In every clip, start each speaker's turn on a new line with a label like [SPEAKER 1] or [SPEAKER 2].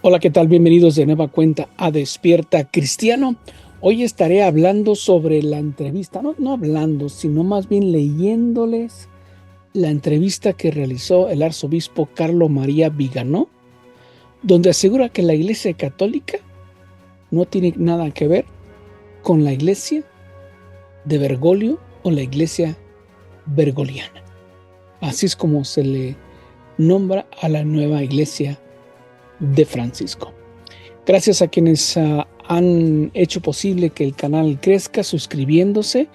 [SPEAKER 1] Hola, ¿qué tal? Bienvenidos de nueva cuenta a Despierta Cristiano. Hoy estaré hablando sobre la entrevista, no hablando, sino más bien leyéndoles la entrevista que realizó el arzobispo Carlo María Viganò, donde asegura que la Iglesia Católica no tiene nada que ver con la Iglesia de Bergoglio o la Iglesia bergoliana. Así es como se le nombra a la nueva Iglesia de Francisco. Gracias a quienes han hecho posible que el canal crezca suscribiéndose.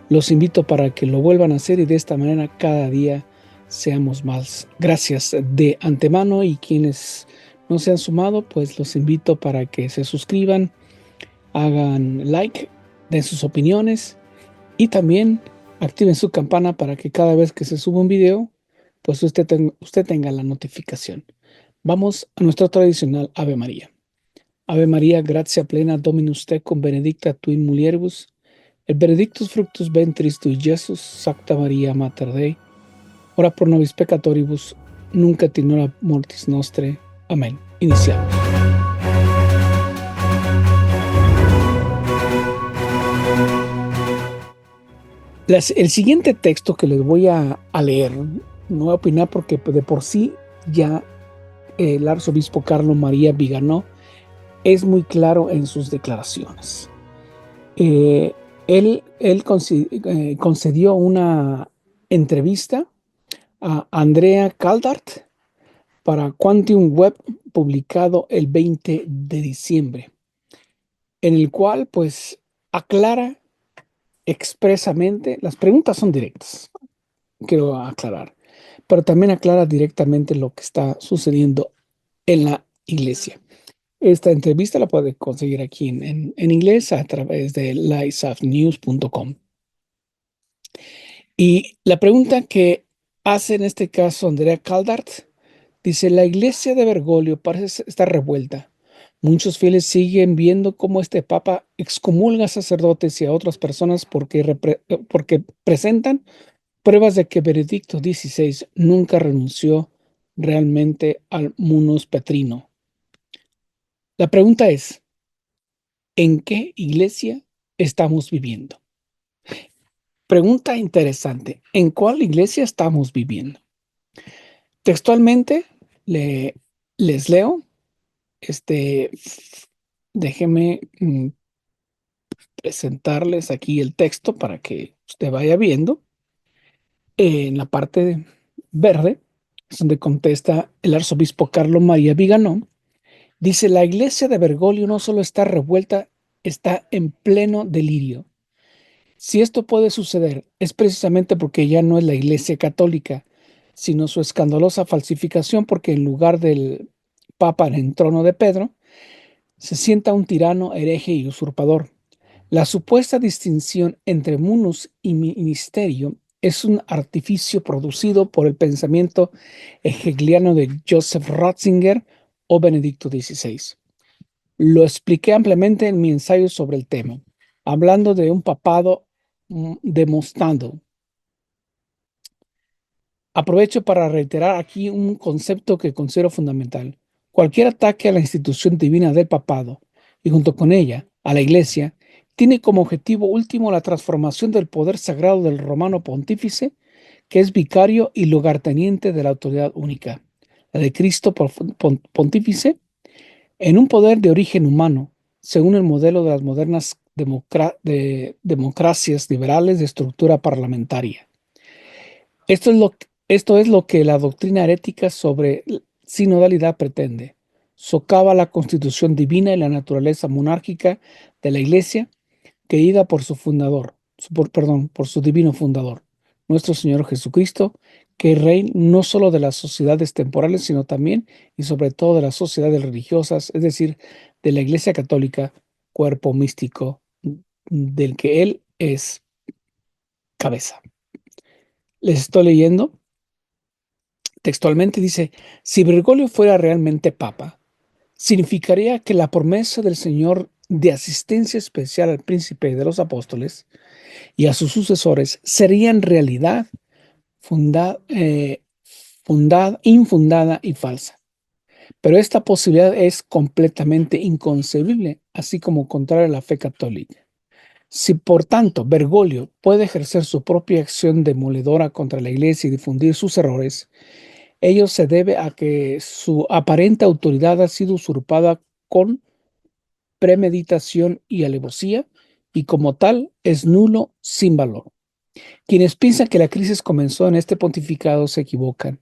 [SPEAKER 1] Los invito para que lo vuelvan a hacer y de esta manera cada día seamos más. Gracias de antemano, y quienes no se han sumado, pues los invito para que se suscriban, hagan like, den sus opiniones y también activen su campana para que cada vez que se suba un video, pues usted tenga la notificación. Vamos a nuestro tradicional Ave María. Ave María, gratia plena, Dominus tecum, benedicta tu in mulieribus, et benedictus fructus ventris tui, Iesus. Sancta Maria, Mater Dei, ora pro nobis peccatoribus, nunc et in hora mortis nostre. Amén. Iniciamos. El siguiente texto que les voy a leer, no voy a opinar porque de por sí ya el arzobispo Carlo María Viganò es muy claro en sus declaraciones. Él concedió una entrevista a Andrea Caldart para Quantium Web, publicado el 20 de diciembre, en el cual pues aclara expresamente, las preguntas son directas, quiero aclarar, pero también aclara directamente lo que está sucediendo en la iglesia. Esta entrevista la puede conseguir aquí en inglés a través de lightsafnews.com. Y la pregunta que hace en este caso Andrea Caldart dice: la iglesia de Bergoglio parece estar revuelta. Muchos fieles siguen viendo cómo este papa excomulga a sacerdotes y a otras personas porque presentan pruebas de que Benedicto XVI nunca renunció realmente al munus petrino. La pregunta es: ¿en qué iglesia estamos viviendo? Pregunta interesante. ¿En cuál iglesia estamos viviendo? Textualmente les leo. Déjenme presentarles aquí el texto para que usted vaya viendo. En la parte verde es donde contesta el arzobispo Carlo María Viganò. Dice: la iglesia de Bergoglio no solo está revuelta, está en pleno delirio. Si esto puede suceder, es precisamente porque ya no es la Iglesia Católica, sino su escandalosa falsificación, porque en lugar del Papa en el trono de Pedro, se sienta un tirano, hereje y usurpador. La supuesta distinción entre munus y ministerio es un artificio producido por el pensamiento hegeliano de Joseph Ratzinger o Benedicto XVI. Lo expliqué ampliamente en mi ensayo sobre el tema, hablando de un papado demostrando. Aprovecho para reiterar aquí un concepto que considero fundamental. Cualquier ataque a la institución divina del papado, y junto con ella a la Iglesia, tiene como objetivo último la transformación del poder sagrado del romano pontífice, que es vicario y lugarteniente de la autoridad única, la de Cristo pontífice, en un poder de origen humano, según el modelo de las modernas democracias liberales de estructura parlamentaria. Esto es lo que la doctrina herética sobre sinodalidad pretende. Socava la constitución divina y la naturaleza monárquica de la Iglesia, querida por su fundador, por su divino fundador, nuestro Señor Jesucristo, que reina no solo de las sociedades temporales, sino también y sobre todo de las sociedades religiosas, es decir, de la Iglesia Católica, cuerpo místico del que Él es cabeza. Les estoy leyendo. Textualmente dice: si Bergoglio fuera realmente papa, significaría que la promesa del Señor de asistencia especial al príncipe de los apóstoles y a sus sucesores sería en realidad infundada y falsa. Pero esta posibilidad es completamente inconcebible, así como contraria a la fe católica. Si por tanto Bergoglio puede ejercer su propia acción demoledora contra la Iglesia y difundir sus errores, ello se debe a que su aparente autoridad ha sido usurpada con premeditación y alevosía, y como tal es nulo sin valor. Quienes piensan que la crisis comenzó en este pontificado se equivocan.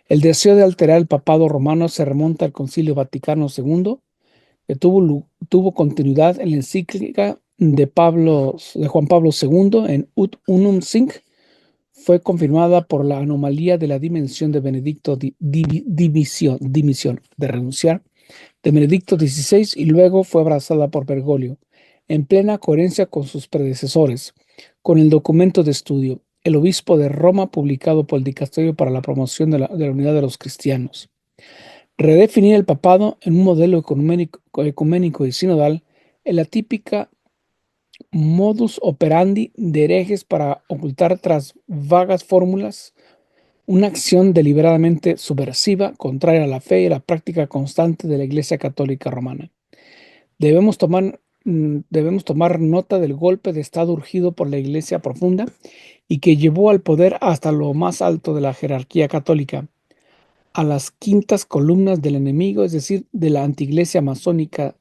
[SPEAKER 1] El deseo de alterar el papado romano se remonta al Concilio Vaticano II, que tuvo continuidad en la encíclica de Juan Pablo II en Ut Unum Cinc. Fue confirmada por la anomalía de la dimensión de Benedicto dimisión de renunciar de Benedicto XVI, y luego fue abrazada por Bergoglio, en plena coherencia con sus predecesores, con el documento de estudio, El obispo de Roma, publicado por el Dicasterio para la Promoción de la Unidad de los Cristianos. Redefinir el papado en un modelo ecuménico y sinodal en la típica modus operandi de herejes para ocultar tras vagas fórmulas una acción deliberadamente subversiva, contraria a la fe y a la práctica constante de la Iglesia Católica Romana. Debemos tomar, debemos tomar nota del golpe de Estado urgido por la Iglesia profunda y que llevó al poder hasta lo más alto de la jerarquía católica, a las quintas columnas del enemigo, es decir, de la antiglesia masónica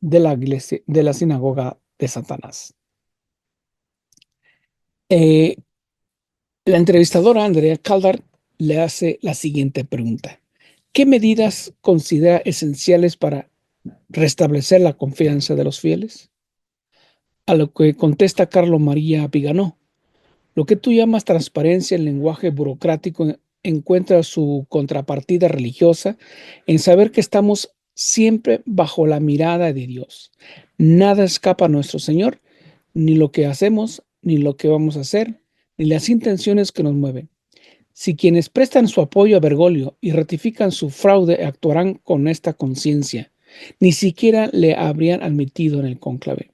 [SPEAKER 1] de la sinagoga de Satanás. Eh, la entrevistadora Andrea Caldar le hace la siguiente pregunta: ¿qué medidas considera esenciales para restablecer la confianza de los fieles? A lo que contesta Carlo María Viganò: lo que tú llamas transparencia en lenguaje burocrático encuentra su contrapartida religiosa en saber que estamos siempre bajo la mirada de Dios. Nada escapa a nuestro Señor, ni lo que hacemos, ni lo que vamos a hacer, ni las intenciones que nos mueven. Si quienes prestan su apoyo a Bergoglio y ratifican su fraude actuarán con esta conciencia, ni siquiera le habrían admitido en el cónclave.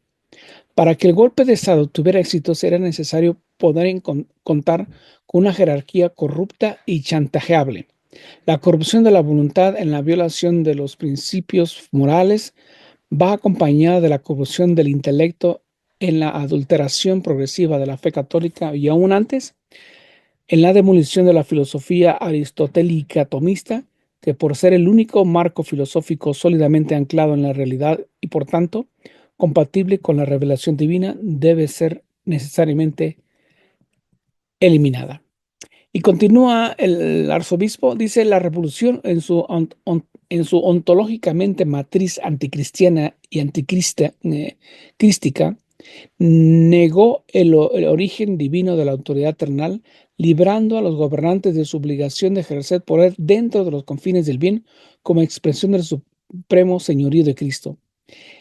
[SPEAKER 1] Para que el golpe de Estado tuviera éxito, era necesario poder contar con una jerarquía corrupta y chantajeable. La corrupción de la voluntad en la violación de los principios morales va acompañada de la corrupción del intelecto en la adulteración progresiva de la fe católica, y aún antes, en la demolición de la filosofía aristotélica tomista, que por ser el único marco filosófico sólidamente anclado en la realidad y por tanto compatible con la revelación divina, debe ser necesariamente eliminada. Y continúa el arzobispo, dice: la revolución en su ontológicamente matriz anticristiana y crística, negó el origen divino de la autoridad terrenal, librando a los gobernantes de su obligación de ejercer poder dentro de los confines del bien como expresión del supremo señorío de Cristo.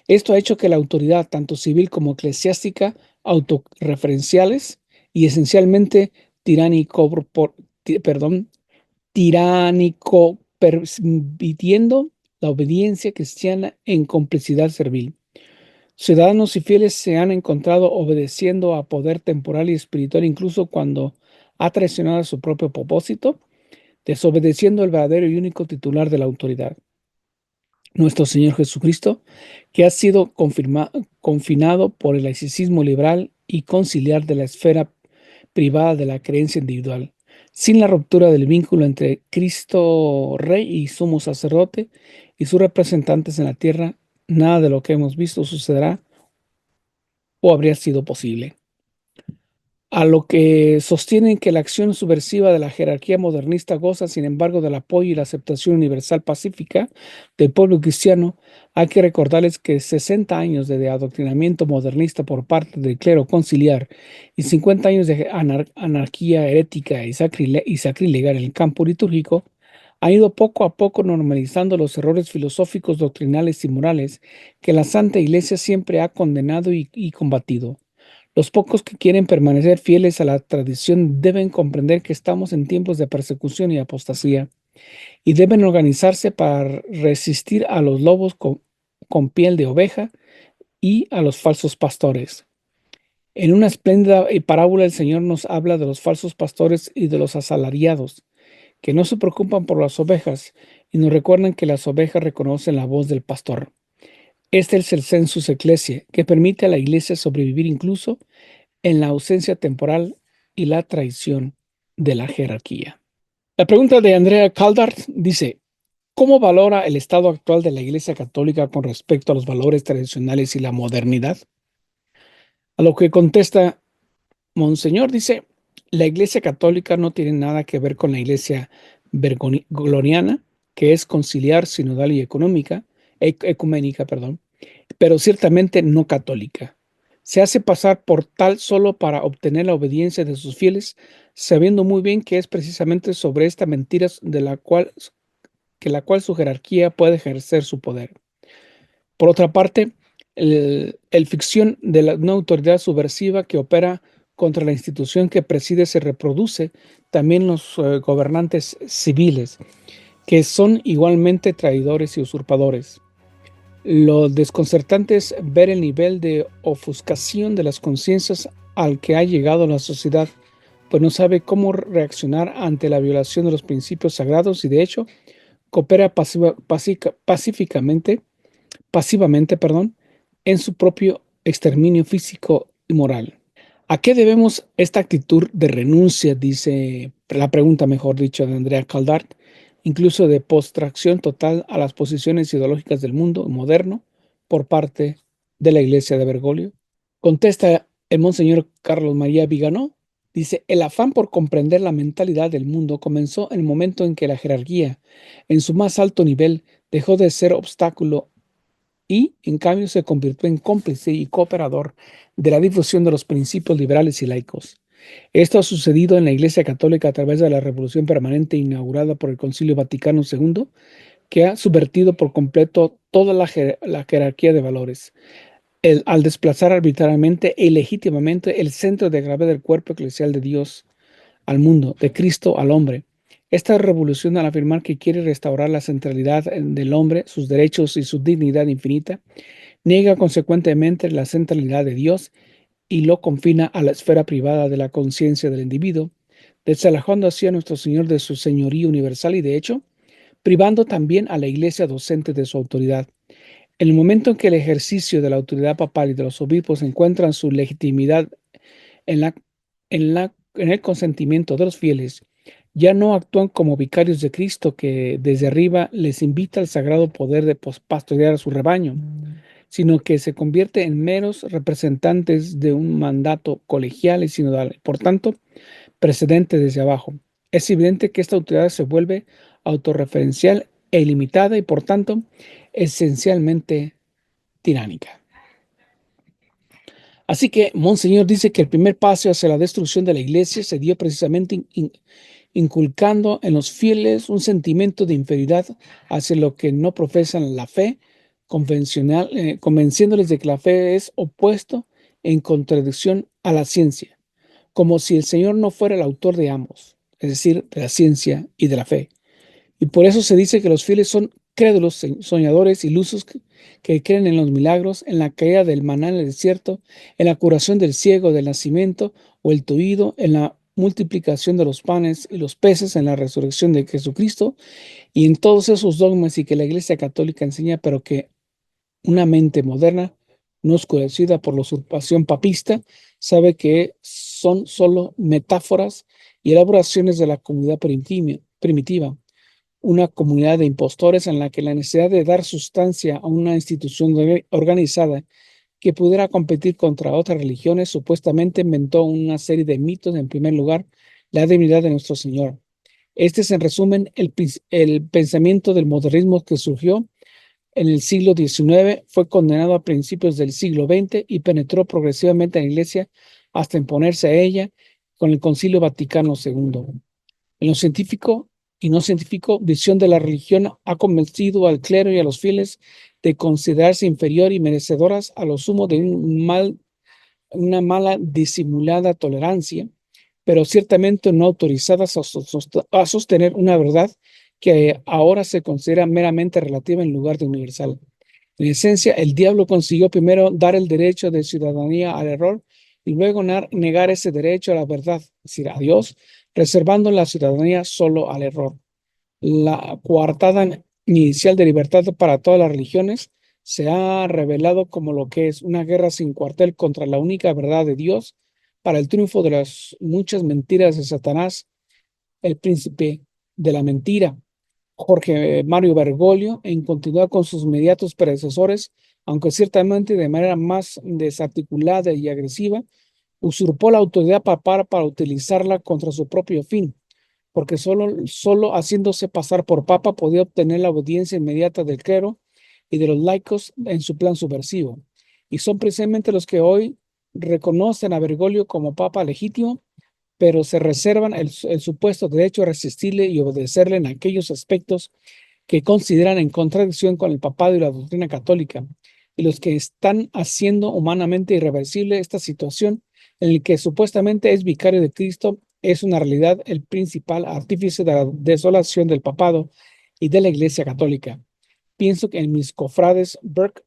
[SPEAKER 1] Esto ha hecho que la autoridad, tanto civil como eclesiástica, autorreferenciales y esencialmente tiránico, tiránico, permitiendo la obediencia cristiana en complicidad servil. Ciudadanos y fieles se han encontrado obedeciendo a poder temporal y espiritual, incluso cuando ha traicionado su propio propósito, desobedeciendo al verdadero y único titular de la autoridad, nuestro Señor Jesucristo, que ha sido confinado por el laicismo liberal y conciliar de la esfera privada de la creencia individual. Sin la ruptura del vínculo entre Cristo Rey y sumo sacerdote y sus representantes en la tierra, nada de lo que hemos visto sucederá o habría sido posible. A lo que sostienen que la acción subversiva de la jerarquía modernista goza, sin embargo, del apoyo y la aceptación universal pacífica del pueblo cristiano, hay que recordarles que 60 años de adoctrinamiento modernista por parte del clero conciliar y 50 años de anarquía herética y sacrilegal en el campo litúrgico han ido poco a poco normalizando los errores filosóficos, doctrinales y morales que la Santa Iglesia siempre ha condenado y combatido. Los pocos que quieren permanecer fieles a la tradición deben comprender que estamos en tiempos de persecución y apostasía, y deben organizarse para resistir a los lobos con piel de oveja y a los falsos pastores. En una espléndida parábola el Señor nos habla de los falsos pastores y de los asalariados, que no se preocupan por las ovejas y nos recuerdan que las ovejas reconocen la voz del pastor. Este es el sensus ecclesiae, que permite a la iglesia sobrevivir incluso en la ausencia temporal y la traición de la jerarquía. La pregunta de Andrea Caldart dice: ¿cómo valora el estado actual de la Iglesia Católica con respecto a los valores tradicionales y la modernidad? A lo que contesta Monseñor, dice: la Iglesia Católica no tiene nada que ver con la Iglesia bergogloriana, que es conciliar, sinodal y ecuménica, perdón, pero ciertamente no católica. Se hace pasar por tal solo para obtener la obediencia de sus fieles, sabiendo muy bien que es precisamente sobre esta mentira de la cual su jerarquía puede ejercer su poder. Por otra parte, el ficción de una autoridad subversiva que opera contra la institución que preside se reproduce también los gobernantes civiles, que son igualmente traidores y usurpadores. Lo desconcertante es ver el nivel de ofuscación de las conciencias al que ha llegado la sociedad, pues no sabe cómo reaccionar ante la violación de los principios sagrados y de hecho coopera pasivamente, en su propio exterminio físico y moral. ¿A qué debemos esta actitud de renuncia? Dice la pregunta, mejor dicho, de Andrea Caldart, incluso de postracción total a las posiciones ideológicas del mundo moderno por parte de la Iglesia de Bergoglio. Contesta el Monseñor Carlos María Viganó. Dice: el afán por comprender la mentalidad del mundo comenzó en el momento en que la jerarquía, en su más alto nivel, dejó de ser obstáculo y, en cambio, se convirtió en cómplice y cooperador de la difusión de los principios liberales y laicos. Esto ha sucedido en la Iglesia Católica a través de la Revolución Permanente inaugurada por el Concilio Vaticano II, que ha subvertido por completo toda la jerarquía de valores, al desplazar arbitrariamente e ilegítimamente el centro de gravedad del cuerpo eclesial de Dios al mundo, de Cristo al hombre. Esta revolución, al afirmar que quiere restaurar la centralidad del hombre, sus derechos y su dignidad infinita, niega consecuentemente la centralidad de Dios y lo confina a la esfera privada de la conciencia del individuo, desalojando así a nuestro Señor de su señorío universal y, de hecho, privando también a la Iglesia docente de su autoridad. En el momento en que el ejercicio de la autoridad papal y de los obispos encuentran su legitimidad en, la, en el consentimiento de los fieles, ya no actúan como vicarios de Cristo que desde arriba les invita al sagrado poder de pastorear a su rebaño, sino que se convierte en meros representantes de un mandato colegial y sinodal, por tanto, precedente desde abajo. Es evidente que esta autoridad se vuelve autorreferencial e ilimitada y, por tanto, esencialmente tiránica. Así que Monseñor dice que el primer paso hacia la destrucción de la iglesia se dio precisamente inculcando en los fieles un sentimiento de inferioridad hacia lo que no profesan la fe convencional, convenciéndoles de que la fe es opuesto en contradicción a la ciencia, como si el Señor no fuera el autor de ambos, es decir, de la ciencia y de la fe. Y por eso se dice que los fieles son crédulos, soñadores, ilusos, que creen en los milagros, en la caída del maná en el desierto, en la curación del ciego del nacimiento o el tuido, en la multiplicación de los panes y los peces, en la resurrección de Jesucristo y en todos esos dogmas y que la Iglesia Católica enseña, pero que una mente moderna, no oscurecida por la usurpación papista, sabe que son solo metáforas y elaboraciones de la comunidad primitiva, una comunidad de impostores en la que la necesidad de dar sustancia a una institución organizada que pudiera competir contra otras religiones supuestamente inventó una serie de mitos. En primer lugar, la divinidad de nuestro Señor. Este es, en resumen, el pensamiento del modernismo que surgió en el siglo XIX, fue condenado a principios del siglo XX y penetró progresivamente en la Iglesia hasta imponerse a ella con el Concilio Vaticano II. En lo científico y no científico, visión de la religión ha convencido al clero y a los fieles de considerarse inferior y merecedoras a lo sumo de una mala disimulada tolerancia, pero ciertamente no autorizadas a sostener una verdad que ahora se considera meramente relativa en lugar de universal. En esencia, el diablo consiguió primero dar el derecho de ciudadanía al error y luego negar ese derecho a la verdad, es decir, a Dios, reservando la ciudadanía solo al error. La coartada inicial de libertad para todas las religiones se ha revelado como lo que es una guerra sin cuartel contra la única verdad de Dios para el triunfo de las muchas mentiras de Satanás, el príncipe de la mentira. Jorge Mario Bergoglio, en continuidad con sus inmediatos predecesores, aunque ciertamente de manera más desarticulada y agresiva, usurpó la autoridad papal para utilizarla contra su propio fin, porque solo haciéndose pasar por papa podía obtener la audiencia inmediata del clero y de los laicos en su plan subversivo. Y son precisamente los que hoy reconocen a Bergoglio como papa legítimo, pero se reservan el supuesto derecho a resistirle y obedecerle en aquellos aspectos que consideran en contradicción con el papado y la doctrina católica, y los que están haciendo humanamente irreversible esta situación en la que supuestamente es vicario de Cristo, es una realidad el principal artífice de la desolación del papado y de la Iglesia Católica. Pienso que en mis cofrades Burke,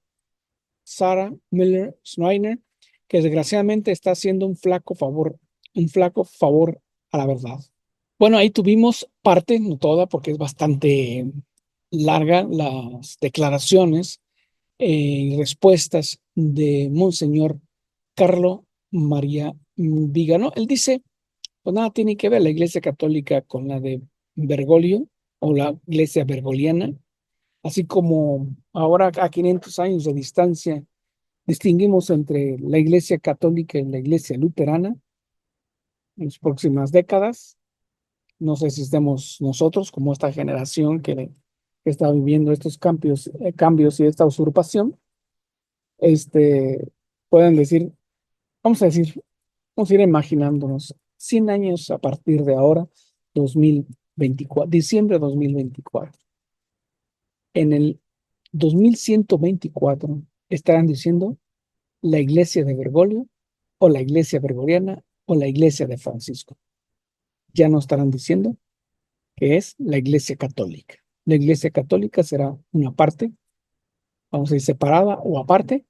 [SPEAKER 1] Sarah, Miller, Schreiner, que desgraciadamente está haciendo un flaco favor a la verdad. Bueno, ahí tuvimos parte, no toda, porque es bastante larga las declaraciones y respuestas de Monseñor Carlo María Vigano. Él dice, pues nada tiene que ver la Iglesia Católica con la de Bergoglio o la Iglesia bergoliana, así como ahora a 500 años de distancia distinguimos entre la Iglesia Católica y la Iglesia Luterana en las próximas décadas. No sé si estemos nosotros, como esta generación que está viviendo estos cambios y esta usurpación, pueden decir, vamos a decir, vamos a ir imaginándonos 100 años a partir de ahora, 2024, diciembre de 2024. En el 2124 estarán diciendo la iglesia de Bergoglio o la iglesia bergoliana o la iglesia de Francisco. Ya no estarán diciendo que es la Iglesia Católica. La Iglesia Católica será una parte, vamos a decir, separada o aparte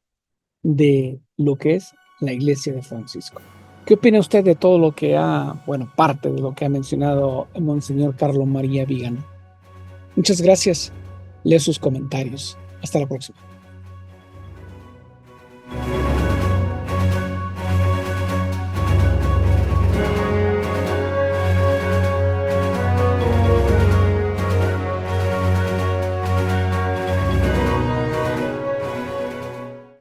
[SPEAKER 1] de lo que es la Iglesia de Francisco. ¿Qué opina usted de todo lo que parte de lo que ha mencionado el Monseñor Carlo María Vigano? Muchas gracias. Leo sus comentarios. Hasta la próxima.